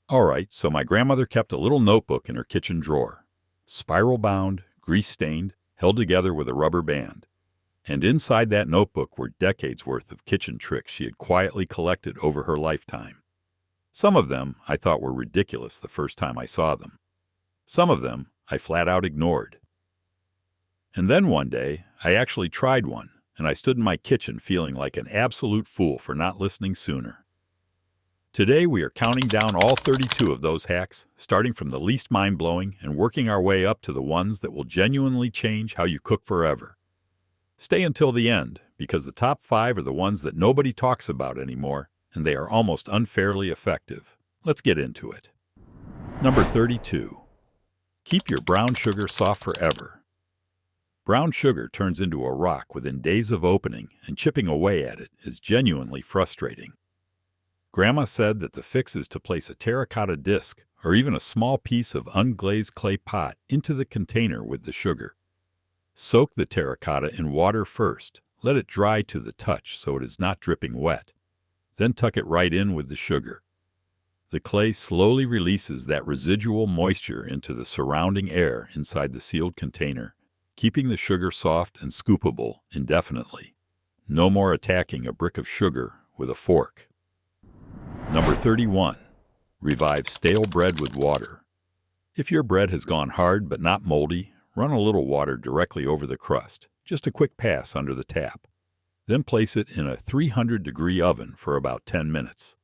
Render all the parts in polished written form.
All right, so my grandmother kept a little notebook in her kitchen drawer. Spiral-bound, grease-stained, held together with a rubber band. And inside that notebook were decades' worth of kitchen tricks she had quietly collected over her lifetime. Some of them I thought were ridiculous the first time I saw them. Some of them I flat out ignored. And then one day, I actually tried one, and I stood in my kitchen feeling like an absolute fool for not listening sooner. Today we are counting down all 32 of those hacks, starting from the least mind-blowing and working our way up to the ones that will genuinely change how you cook forever. Stay until the end, because the top 5 are the ones that nobody talks about anymore, and they are almost unfairly effective. Let's get into it. Number 32. Keep your brown sugar soft forever. Brown sugar turns into a rock within days of opening, and chipping away at it is genuinely frustrating. Grandma said that the fix is to place a terracotta disc or even a small piece of unglazed clay pot into the container with the sugar. Soak the terracotta in water first. Let it dry to the touch so it is not dripping wet. Then tuck it right in with the sugar. The clay slowly releases that residual moisture into the surrounding air inside the sealed container, keeping the sugar soft and scoopable indefinitely. No more attacking a brick of sugar with a fork. Number 31. Revive stale bread with water. If your bread has gone hard but not moldy, run a little water directly over the crust, just a quick pass under the tap. Then place it in a 300-degree oven for about 10 minutes.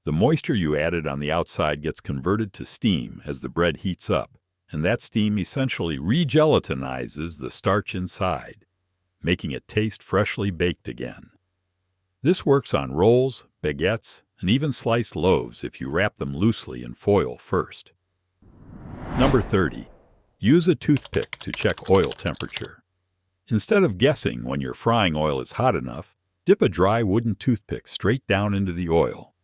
The moisture you added on the outside gets converted to steam as the bread heats up, and that steam essentially re-gelatinizes the starch inside, making it taste freshly baked again. This works on rolls, baguettes, and even sliced loaves if you wrap them loosely in foil first. Number 30. Use a toothpick to check oil temperature. Instead of guessing when your frying oil is hot enough, dip a dry wooden toothpick straight down into the oil.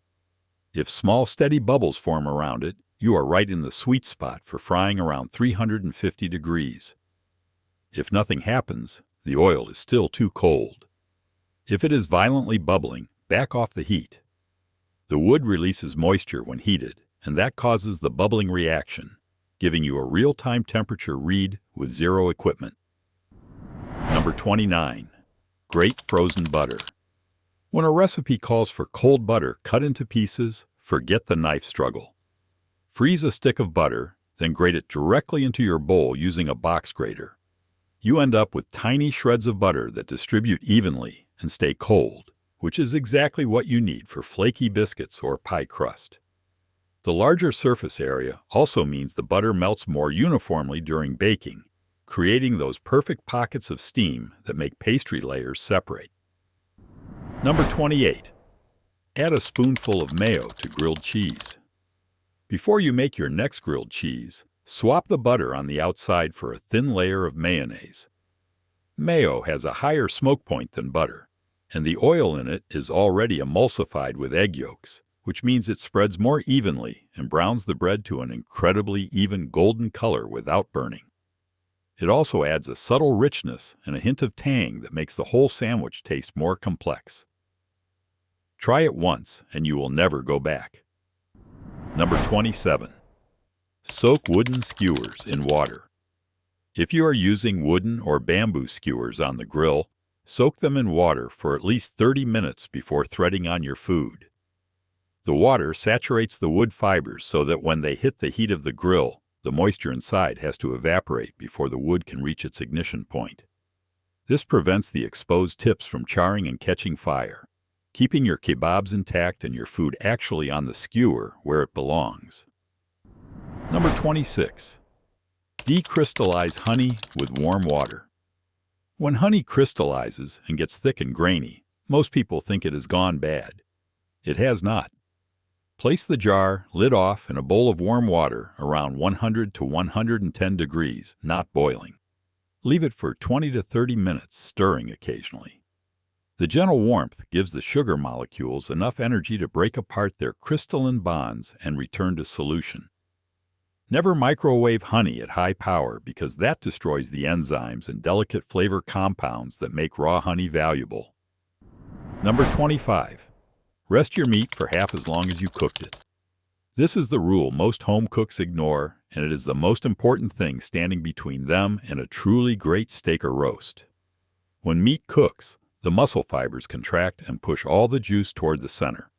If small steady bubbles form around it, you are right in the sweet spot for frying around 350 degrees. If nothing happens, the oil is still too cold. If it is violently bubbling, back off the heat. The wood releases moisture when heated, and that causes the bubbling reaction, giving you a real-time temperature read with zero equipment. Number 29. Grate frozen butter. When a recipe calls for cold butter cut into pieces, forget the knife struggle. Freeze a stick of butter, then grate it directly into your bowl using a box grater. You end up with tiny shreds of butter that distribute evenly and stay cold, which is exactly what you need for flaky biscuits or pie crust. The larger surface area also means the butter melts more uniformly during baking, creating those perfect pockets of steam that make pastry layers separate. Number 28. Add a spoonful of mayo to grilled cheese. Before you make your next grilled cheese, swap the butter on the outside for a thin layer of mayonnaise. Mayo has a higher smoke point than butter, and the oil in it is already emulsified with egg yolks, which means it spreads more evenly and browns the bread to an incredibly even golden color without burning. It also adds a subtle richness and a hint of tang that makes the whole sandwich taste more complex. Try it once and you will never go back. Number 27. Soak wooden skewers in water. If you are using wooden or bamboo skewers on the grill, soak them in water for at least 30 minutes before threading on your food. The water saturates the wood fibers so that when they hit the heat of the grill, the moisture inside has to evaporate before the wood can reach its ignition point. This prevents the exposed tips from charring and catching fire, keeping your kebabs intact and your food actually on the skewer where it belongs. Number 26. Decrystallize honey with warm water. When honey crystallizes and gets thick and grainy, most people think it has gone bad. It has not. Place the jar, lid off, in a bowl of warm water around 100 to 110 degrees, not boiling. Leave it for 20 to 30 minutes, stirring occasionally. The gentle warmth gives the sugar molecules enough energy to break apart their crystalline bonds and return to solution. Never microwave honey at high power because that destroys the enzymes and delicate flavor compounds that make raw honey valuable. Number 25. Rest your meat for half as long as you cooked it. This is the rule most home cooks ignore, and it is the most important thing standing between them and a truly great steak or roast. When meat cooks, the muscle fibers contract and push all the juice toward the center.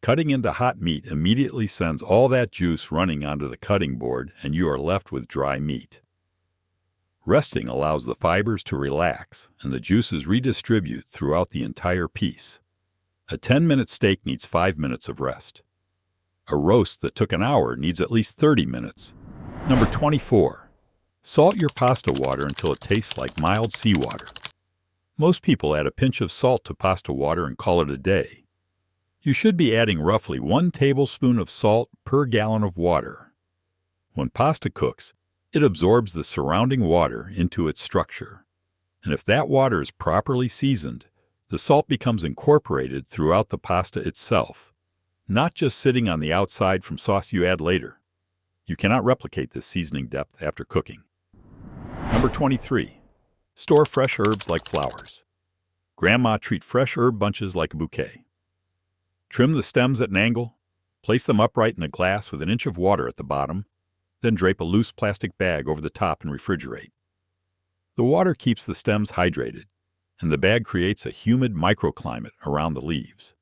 Cutting into hot meat immediately sends all that juice running onto the cutting board, and you are left with dry meat. Resting allows the fibers to relax, and the juices redistribute throughout the entire piece. A 10-minute steak needs 5 minutes of rest. A roast that took an hour needs at least 30 minutes. Number 24. Salt your pasta water until it tastes like mild seawater. Most people add a pinch of salt to pasta water and call it a day. You should be adding roughly 1 tablespoon of salt per gallon of water. When pasta cooks, it absorbs the surrounding water into its structure. And if that water is properly seasoned, the salt becomes incorporated throughout the pasta itself, not just sitting on the outside from sauce you add later. You cannot replicate this seasoning depth after cooking. Number 23. Store fresh herbs like flowers. Grandma treat fresh herb bunches like a bouquet. Trim the stems at an angle, place them upright in a glass with an inch of water at the bottom, then drape a loose plastic bag over the top and refrigerate. The water keeps the stems hydrated, and the bag creates a humid microclimate around the leaves.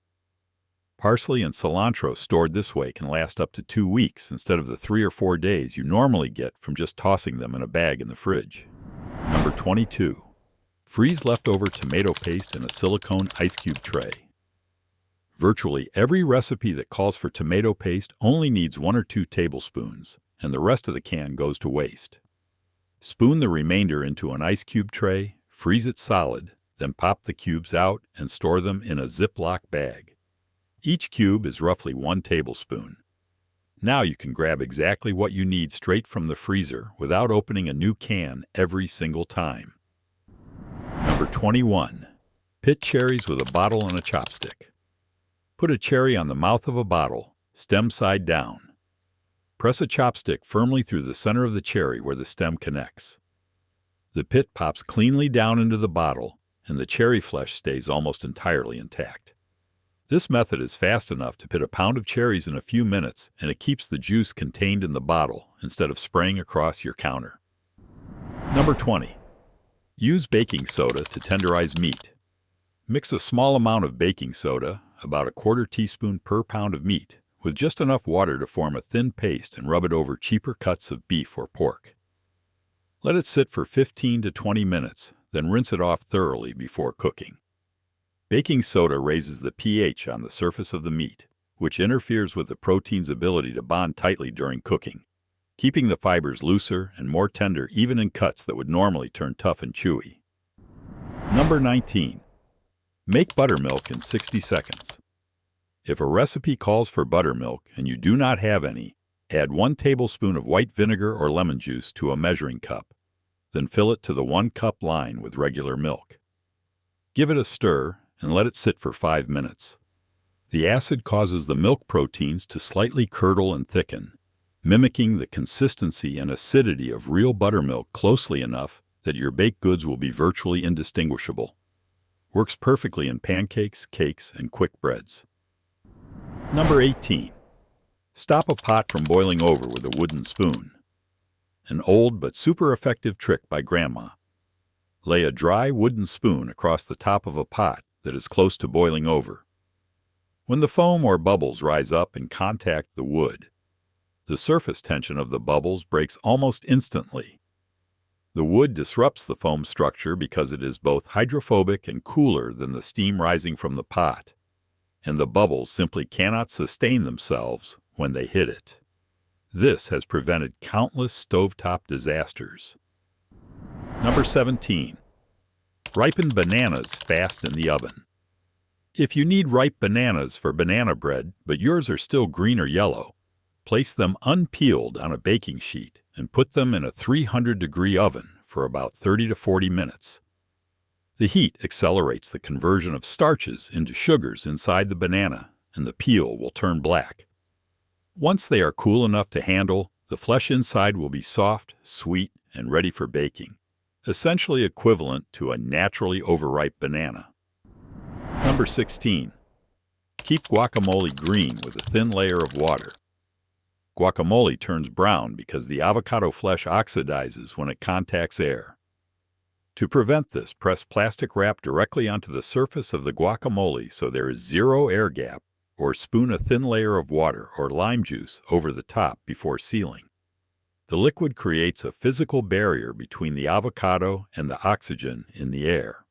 Parsley and cilantro stored this way can last up to 2 weeks instead of the 3 or 4 days you normally get from just tossing them in a bag in the fridge. Number 22. Freeze leftover tomato paste in a silicone ice cube tray. Virtually every recipe that calls for tomato paste only needs 1 or 2 tablespoons, and the rest of the can goes to waste. Spoon the remainder into an ice cube tray, freeze it solid, then pop the cubes out and store them in a Ziploc bag. Each cube is roughly 1 tablespoon. Now you can grab exactly what you need straight from the freezer without opening a new can every single time. Number 21. Pit cherries with a bottle and a chopstick. Put a cherry on the mouth of a bottle, stem side down. Press a chopstick firmly through the center of the cherry where the stem connects. The pit pops cleanly down into the bottle, and the cherry flesh stays almost entirely intact. This method is fast enough to pit a pound of cherries in a few minutes, and it keeps the juice contained in the bottle instead of spraying across your counter. Number 20. Use baking soda to tenderize meat. Mix a small amount of baking soda, about a 1/4 teaspoon per pound of meat, with just enough water to form a thin paste and rub it over cheaper cuts of beef or pork. Let it sit for 15 to 20 minutes, then rinse it off thoroughly before cooking. Baking soda raises the pH on the surface of the meat, which interferes with the protein's ability to bond tightly during cooking, keeping the fibers looser and more tender even in cuts that would normally turn tough and chewy. Number 19. Make buttermilk in 60 seconds. If a recipe calls for buttermilk and you do not have any, add 1 tablespoon of white vinegar or lemon juice to a measuring cup. Then fill it to the 1 cup line with regular milk. Give it a stir and let it sit for 5 minutes. The acid causes the milk proteins to slightly curdle and thicken, mimicking the consistency and acidity of real buttermilk closely enough that your baked goods will be virtually indistinguishable. Works perfectly in pancakes, cakes, and quick breads. Number 18. Stop a pot from boiling over with a wooden spoon. An old but super effective trick by Grandma. Lay a dry wooden spoon across the top of a pot that is close to boiling over. When the foam or bubbles rise up and contact the wood, the surface tension of the bubbles breaks almost instantly. The wood disrupts the foam structure because it is both hydrophobic and cooler than the steam rising from the pot, and the bubbles simply cannot sustain themselves when they hit it. This has prevented countless stovetop disasters. Number 17. Ripen bananas fast in the oven. If you need ripe bananas for banana bread, but yours are still green or yellow, place them unpeeled on a baking sheet and put them in a 300-degree oven for about 30 to 40 minutes. The heat accelerates the conversion of starches into sugars inside the banana, and the peel will turn black. Once they are cool enough to handle, the flesh inside will be soft, sweet, and ready for baking, essentially equivalent to a naturally overripe banana. Number 16. Keep guacamole green with a thin layer of water. guacamole turns brown because the avocado flesh oxidizes when it contacts air. To prevent this, press plastic wrap directly onto the surface of the guacamole so there is zero air gap, or spoon a thin layer of water or lime juice over the top before sealing. The liquid creates a physical barrier between the avocado and the oxygen in the air.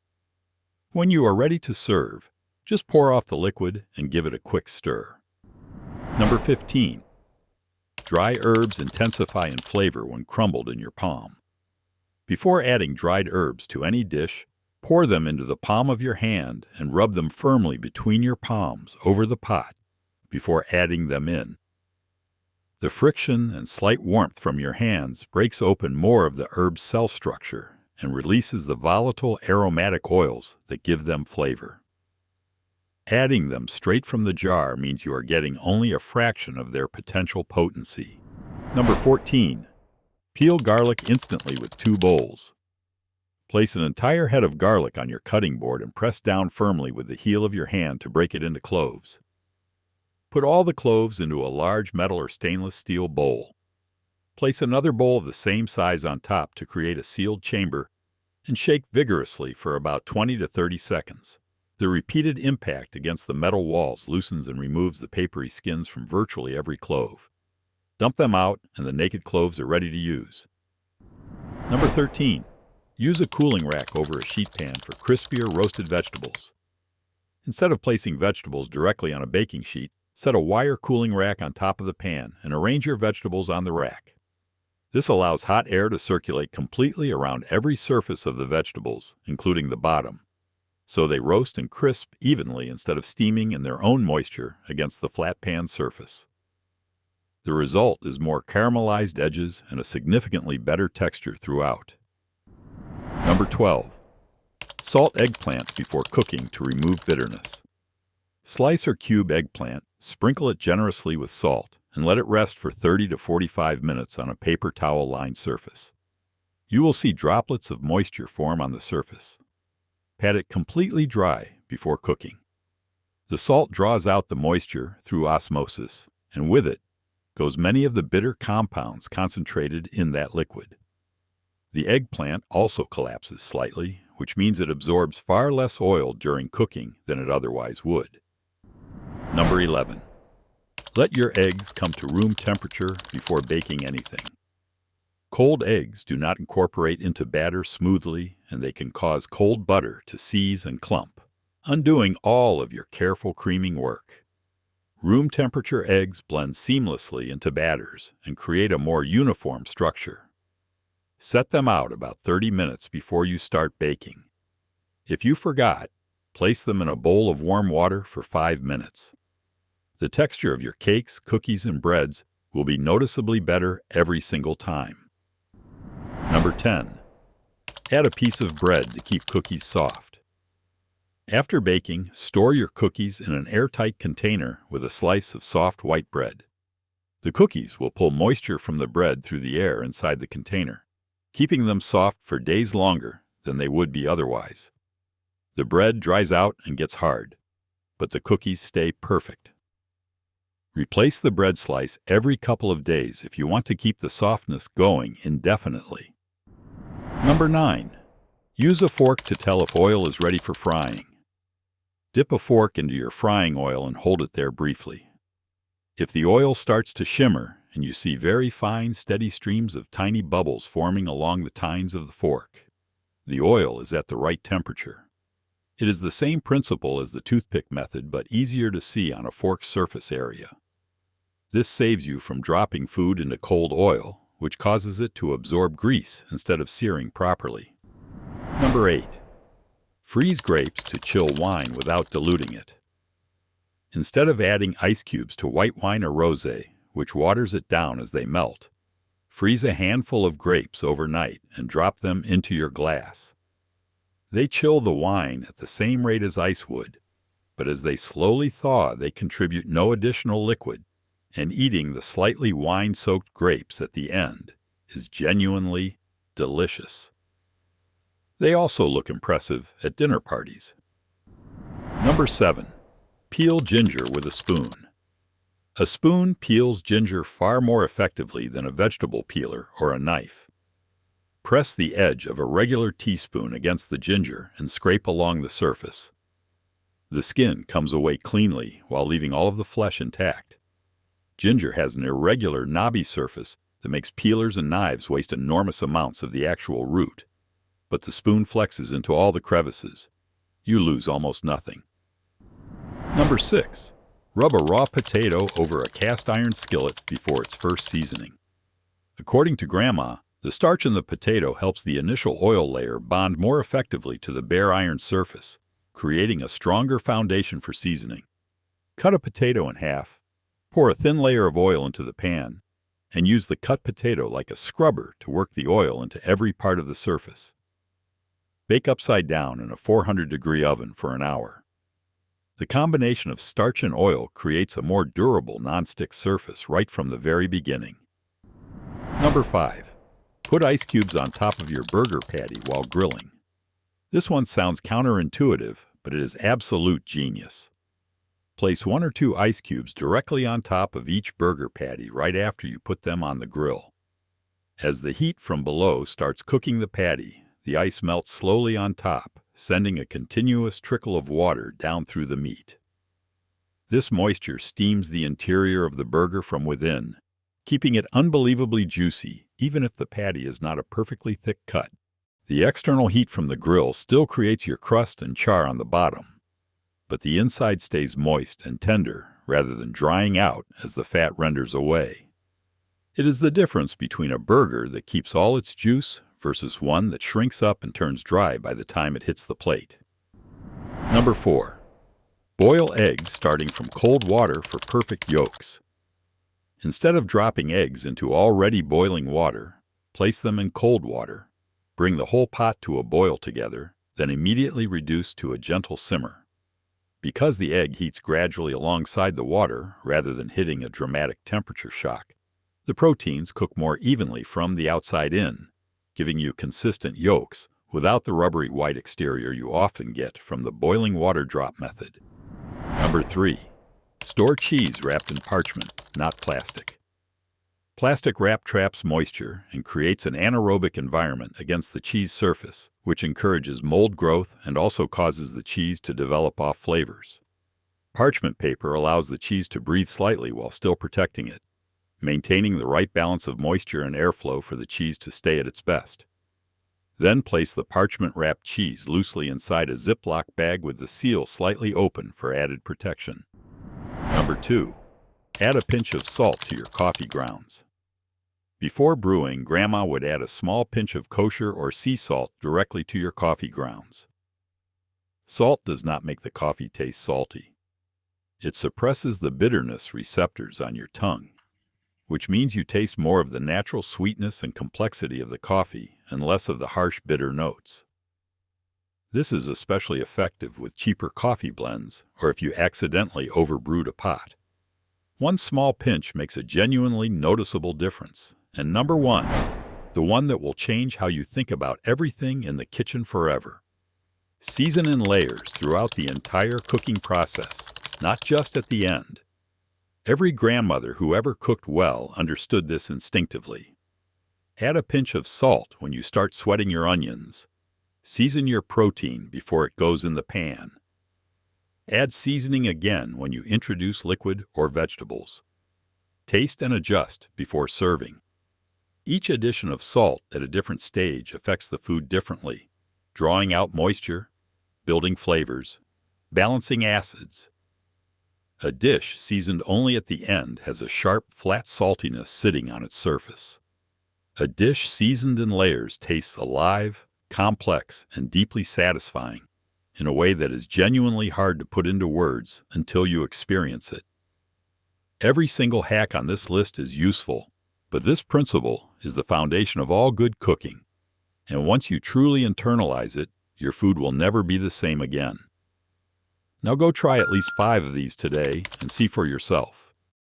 When you are ready to serve, just pour off the liquid and give it a quick stir. Number 15. Dry herbs intensify in flavor when crumbled in your palm. Before adding dried herbs to any dish, pour them into the palm of your hand and rub them firmly between your palms over the pot before adding them in. The friction and slight warmth from your hands breaks open more of the herb's cell structure and releases the volatile aromatic oils that give them flavor. Adding them straight from the jar means you are getting only a fraction of their potential potency. Number 14. Peel garlic instantly with 2 bowls. Place an entire head of garlic on your cutting board and press down firmly with the heel of your hand to break it into cloves. Put all the cloves into a large metal or stainless steel bowl. Place another bowl of the same size on top to create a sealed chamber and shake vigorously for about 20 to 30 seconds. The repeated impact against the metal walls loosens and removes the papery skins from virtually every clove. Dump them out and the naked cloves are ready to use. Number 13. Use a cooling rack over a sheet pan for crispier roasted vegetables. Instead of placing vegetables directly on a baking sheet, set a wire cooling rack on top of the pan and arrange your vegetables on the rack. This allows hot air to circulate completely around every surface of the vegetables, including the bottom, so they roast and crisp evenly instead of steaming in their own moisture against the flat pan surface. The result is more caramelized edges and a significantly better texture throughout. Number 12. Salt eggplant before cooking to remove bitterness. Slice or cube eggplant, sprinkle it generously with salt, and let it rest for 30 to 45 minutes on a paper towel-lined surface. You will see droplets of moisture form on the surface. Pat it completely dry before cooking. The salt draws out the moisture through osmosis, and with it goes many of the bitter compounds concentrated in that liquid. The eggplant also collapses slightly, which means it absorbs far less oil during cooking than it otherwise would. Number 11. Let your eggs come to room temperature before baking anything. Cold eggs do not incorporate into batter smoothly, and they can cause cold butter to seize and clump, undoing all of your careful creaming work. Room temperature eggs blend seamlessly into batters and create a more uniform structure. Set them out about 30 minutes before you start baking. If you forgot, place them in a bowl of warm water for 5 minutes. The texture of your cakes, cookies, and breads will be noticeably better every single time. Number 10. Add a piece of bread to keep cookies soft. After baking, store your cookies in an airtight container with a slice of soft white bread. The cookies will pull moisture from the bread through the air inside the container, keeping them soft for days longer than they would be otherwise. The bread dries out and gets hard, but the cookies stay perfect. Replace the bread slice every couple of days if you want to keep the softness going indefinitely. Number 9. Use a fork to tell if oil is ready for frying. Dip a fork into your frying oil and hold it there briefly. If the oil starts to shimmer and you see very fine, steady streams of tiny bubbles forming along the tines of the fork, the oil is at the right temperature. It is the same principle as the toothpick method, but easier to see on a fork's surface area. This saves you from dropping food into cold oil, which causes it to absorb grease instead of searing properly. Number 8. Freeze grapes to chill wine without diluting it. Instead of adding ice cubes to white wine or rosé, which waters it down as they melt, freeze a handful of grapes overnight and drop them into your glass. They chill the wine at the same rate as ice would, but as they slowly thaw, they contribute no additional liquid, and eating the slightly wine-soaked grapes at the end is genuinely delicious. They also look impressive at dinner parties. Number 7. Peel ginger with a spoon. A spoon peels ginger far more effectively than a vegetable peeler or a knife. Press the edge of a regular teaspoon against the ginger and scrape along the surface. The skin comes away cleanly while leaving all of the flesh intact. Ginger has an irregular, knobby surface that makes peelers and knives waste enormous amounts of the actual root. But the spoon flexes into all the crevices. You lose almost nothing. Number 6. Rub a raw potato over a cast iron skillet before its first seasoning. According to Grandma, the starch in the potato helps the initial oil layer bond more effectively to the bare iron surface, creating a stronger foundation for seasoning. Cut a potato in half, pour a thin layer of oil into the pan, and use the cut potato like a scrubber to work the oil into every part of the surface. Bake upside down in a 400-degree oven for an hour. The combination of starch and oil creates a more durable nonstick surface right from the very beginning. Number 5. Put ice cubes on top of your burger patty while grilling. This one sounds counterintuitive, but it is absolute genius. Place 1 or 2 ice cubes directly on top of each burger patty right after you put them on the grill. As the heat from below starts cooking the patty, the ice melts slowly on top, sending a continuous trickle of water down through the meat. This moisture steams the interior of the burger from within, keeping it unbelievably juicy, even if the patty is not a perfectly thick cut. The external heat from the grill still creates your crust and char on the bottom, but the inside stays moist and tender rather than drying out as the fat renders away. It is the difference between a burger that keeps all its juice versus one that shrinks up and turns dry by the time it hits the plate. Number 4. Boil eggs starting from cold water for perfect yolks. Instead of dropping eggs into already boiling water, place them in cold water. Bring the whole pot to a boil together, then immediately reduce to a gentle simmer. Because the egg heats gradually alongside the water rather than hitting a dramatic temperature shock, the proteins cook more evenly from the outside in, giving you consistent yolks without the rubbery white exterior you often get from the boiling water drop method. Number 3. Store cheese wrapped in parchment, not plastic. Plastic wrap traps moisture and creates an anaerobic environment against the cheese surface, which encourages mold growth and also causes the cheese to develop off flavors. Parchment paper allows the cheese to breathe slightly while still protecting it, maintaining the right balance of moisture and airflow for the cheese to stay at its best. Then place the parchment-wrapped cheese loosely inside a Ziploc bag with the seal slightly open for added protection. Number 2. Add a pinch of salt to your coffee grounds. Before brewing, Grandma would add a small pinch of kosher or sea salt directly to your coffee grounds. Salt does not make the coffee taste salty. It suppresses the bitterness receptors on your tongue, which means you taste more of the natural sweetness and complexity of the coffee and less of the harsh bitter notes. This is especially effective with cheaper coffee blends or if you accidentally overbrewed a pot. One small pinch makes a genuinely noticeable difference. And number 1, the one that will change how you think about everything in the kitchen forever. Season in layers throughout the entire cooking process, not just at the end. Every grandmother who ever cooked well understood this instinctively. Add a pinch of salt when you start sweating your onions. Season your protein before it goes in the pan. Add seasoning again when you introduce liquid or vegetables. Taste and adjust before serving. Each addition of salt at a different stage affects the food differently, drawing out moisture, building flavors, balancing acids. A dish seasoned only at the end has a sharp, flat saltiness sitting on its surface. A dish seasoned in layers tastes alive, complex, and deeply satisfying in a way that is genuinely hard to put into words until you experience it. Every single hack on this list is useful, but this principle is the foundation of all good cooking, and once you truly internalize it, your food will never be the same again. Now go try at least 5 of these today and see for yourself.